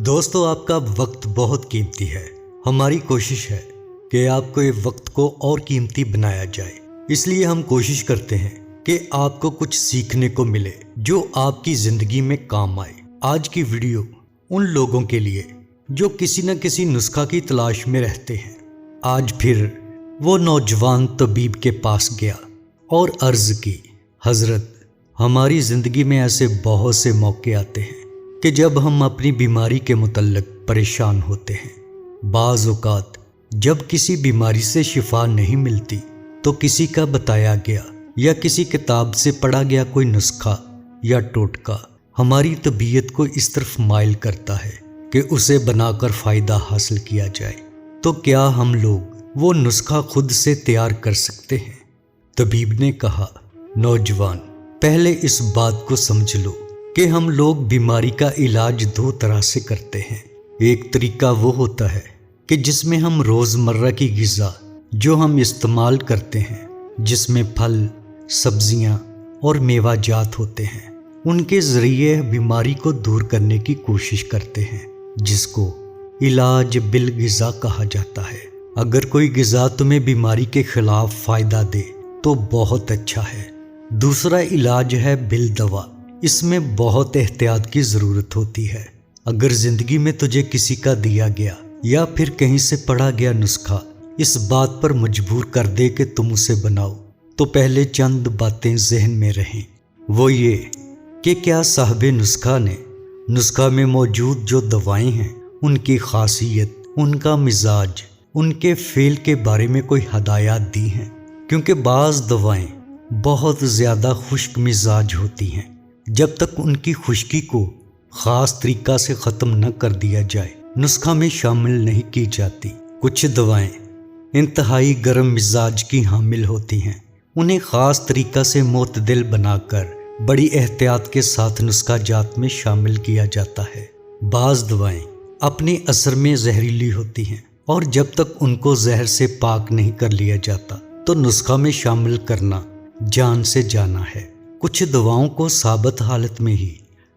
دوستو، آپ کا وقت بہت قیمتی ہے۔ ہماری کوشش ہے کہ آپ کو یہ وقت کو اور قیمتی بنایا جائے، اس لیے ہم کوشش کرتے ہیں کہ آپ کو کچھ سیکھنے کو ملے جو آپ کی زندگی میں کام آئے۔ آج کی ویڈیو ان لوگوں کے لیے جو کسی نہ کسی نسخہ کی تلاش میں رہتے ہیں۔ آج پھر وہ نوجوان طبیب کے پاس گیا اور عرض کی، حضرت، ہماری زندگی میں ایسے بہت سے موقع آتے ہیں کہ جب ہم اپنی بیماری کے متعلق پریشان ہوتے ہیں۔ بعض اوقات جب کسی بیماری سے شفا نہیں ملتی تو کسی کا بتایا گیا یا کسی کتاب سے پڑھا گیا کوئی نسخہ یا ٹوٹکا ہماری طبیعت کو اس طرف مائل کرتا ہے کہ اسے بنا کر فائدہ حاصل کیا جائے۔ تو کیا ہم لوگ وہ نسخہ خود سے تیار کر سکتے ہیں؟ طبیب نے کہا، نوجوان، پہلے اس بات کو سمجھ لو کہ ہم لوگ بیماری کا علاج دو طرح سے کرتے ہیں۔ ایک طریقہ وہ ہوتا ہے کہ جس میں ہم روزمرہ کی غذا جو ہم استعمال کرتے ہیں، جس میں پھل، سبزیاں اور میوہ جات ہوتے ہیں، ان کے ذریعے بیماری کو دور کرنے کی کوشش کرتے ہیں، جس کو علاج بالغذا کہا جاتا ہے۔ اگر کوئی غذا تمہیں بیماری کے خلاف فائدہ دے تو بہت اچھا ہے۔ دوسرا علاج ہے بالدوا۔ اس میں بہت احتیاط کی ضرورت ہوتی ہے۔ اگر زندگی میں تجھے کسی کا دیا گیا یا پھر کہیں سے پڑھا گیا نسخہ اس بات پر مجبور کر دے کہ تم اسے بناؤ، تو پہلے چند باتیں ذہن میں رہیں۔ وہ یہ کہ کیا صاحب نسخہ میں موجود جو دوائیں ہیں، ان کی خاصیت، ان کا مزاج، ان کے فعل کے بارے میں کوئی ہدایات دی ہیں؟ کیونکہ بعض دوائیں بہت زیادہ خشک مزاج ہوتی ہیں۔ جب تک ان کی خشکی کو خاص طریقہ سے ختم نہ کر دیا جائے، نسخہ میں شامل نہیں کی جاتی۔ کچھ دوائیں انتہائی گرم مزاج کی حامل ہوتی ہیں، انہیں خاص طریقہ سے معتدل بنا کر بڑی احتیاط کے ساتھ نسخہ جات میں شامل کیا جاتا ہے۔ بعض دوائیں اپنے اثر میں زہریلی ہوتی ہیں، اور جب تک ان کو زہر سے پاک نہیں کر لیا جاتا تو نسخہ میں شامل کرنا جان سے جانا ہے۔ کچھ دواؤں کو ثابت حالت میں ہی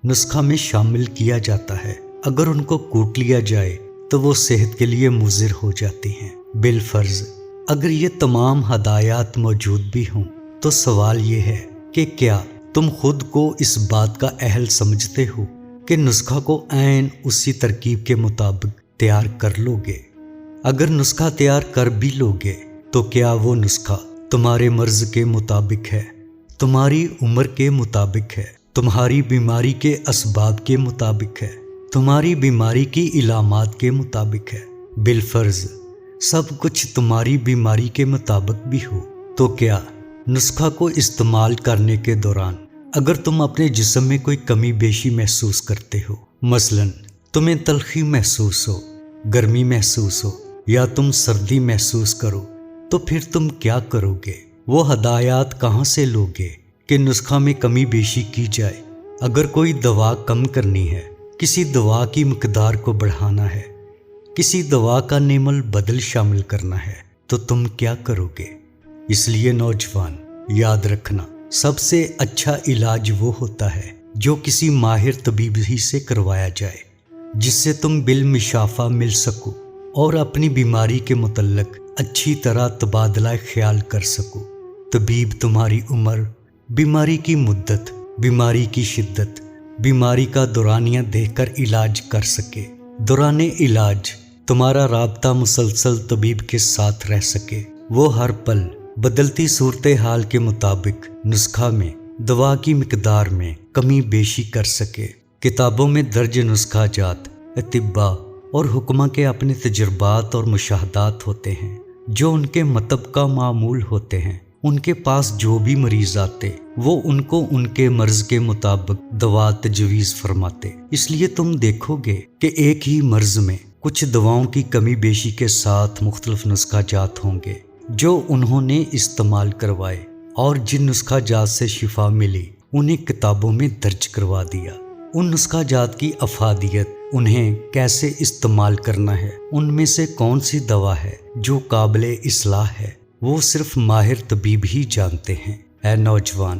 نسخہ میں شامل کیا جاتا ہے، اگر ان کو کوٹ لیا جائے تو وہ صحت کے لیے مضر ہو جاتی ہیں۔ بالفرض اگر یہ تمام ہدایات موجود بھی ہوں تو سوال یہ ہے کہ کیا تم خود کو اس بات کا اہل سمجھتے ہو کہ نسخہ کو عین اسی ترکیب کے مطابق تیار کر لو گے؟ اگر نسخہ تیار کر بھی لوگے تو کیا وہ نسخہ تمہارے مرض کے مطابق ہے، تمہاری عمر کے مطابق ہے، تمہاری بیماری کے اسباب کے مطابق ہے، تمہاری بیماری کی علامات کے مطابق ہے؟ بالفرض سب کچھ تمہاری بیماری کے مطابق بھی ہو تو کیا نسخہ کو استعمال کرنے کے دوران اگر تم اپنے جسم میں کوئی کمی بیشی محسوس کرتے ہو، مثلا تمہیں تلخی محسوس ہو، گرمی محسوس ہو یا تم سردی محسوس کرو، تو پھر تم کیا کرو گے؟ وہ ہدایات کہاں سے لوگے کہ نسخہ میں کمی بیشی کی جائے؟ اگر کوئی دوا کم کرنی ہے، کسی دوا کی مقدار کو بڑھانا ہے، کسی دوا کا نعم البدل شامل کرنا ہے، تو تم کیا کرو گے؟ اس لیے نوجوان، یاد رکھنا، سب سے اچھا علاج وہ ہوتا ہے جو کسی ماہر طبیب ہی سے کروایا جائے، جس سے تم بالمشافہ مل سکو اور اپنی بیماری کے متعلق اچھی طرح تبادلہ خیال کر سکو۔ طبیب تمہاری عمر، بیماری کی مدت، بیماری کی شدت، بیماری کا دورانیہ دیکھ کر علاج کر سکے، دوران علاج تمہارا رابطہ مسلسل طبیب کے ساتھ رہ سکے، وہ ہر پل بدلتی صورتحال کے مطابق نسخہ میں دوا کی مقدار میں کمی بیشی کر سکے۔ کتابوں میں درج نسخہ جات اطباء اور حکماں کے اپنے تجربات اور مشاہدات ہوتے ہیں جو ان کے مطب کا معمول ہوتے ہیں۔ ان کے پاس جو بھی مریض آتے وہ ان کو ان کے مرض کے مطابق دوا تجویز فرماتے۔ اس لیے تم دیکھو گے کہ ایک ہی مرض میں کچھ دواؤں کی کمی بیشی کے ساتھ مختلف نسخہ جات ہوں گے جو انہوں نے استعمال کروائے، اور جن نسخہ جات سے شفا ملی انہیں کتابوں میں درج کروا دیا۔ ان نسخہ جات کی افادیت، انہیں کیسے استعمال کرنا ہے، ان میں سے کون سی دوا ہے جو قابل اصلاح ہے، وہ صرف ماہر طبیب ہی جانتے ہیں۔ اے نوجوان،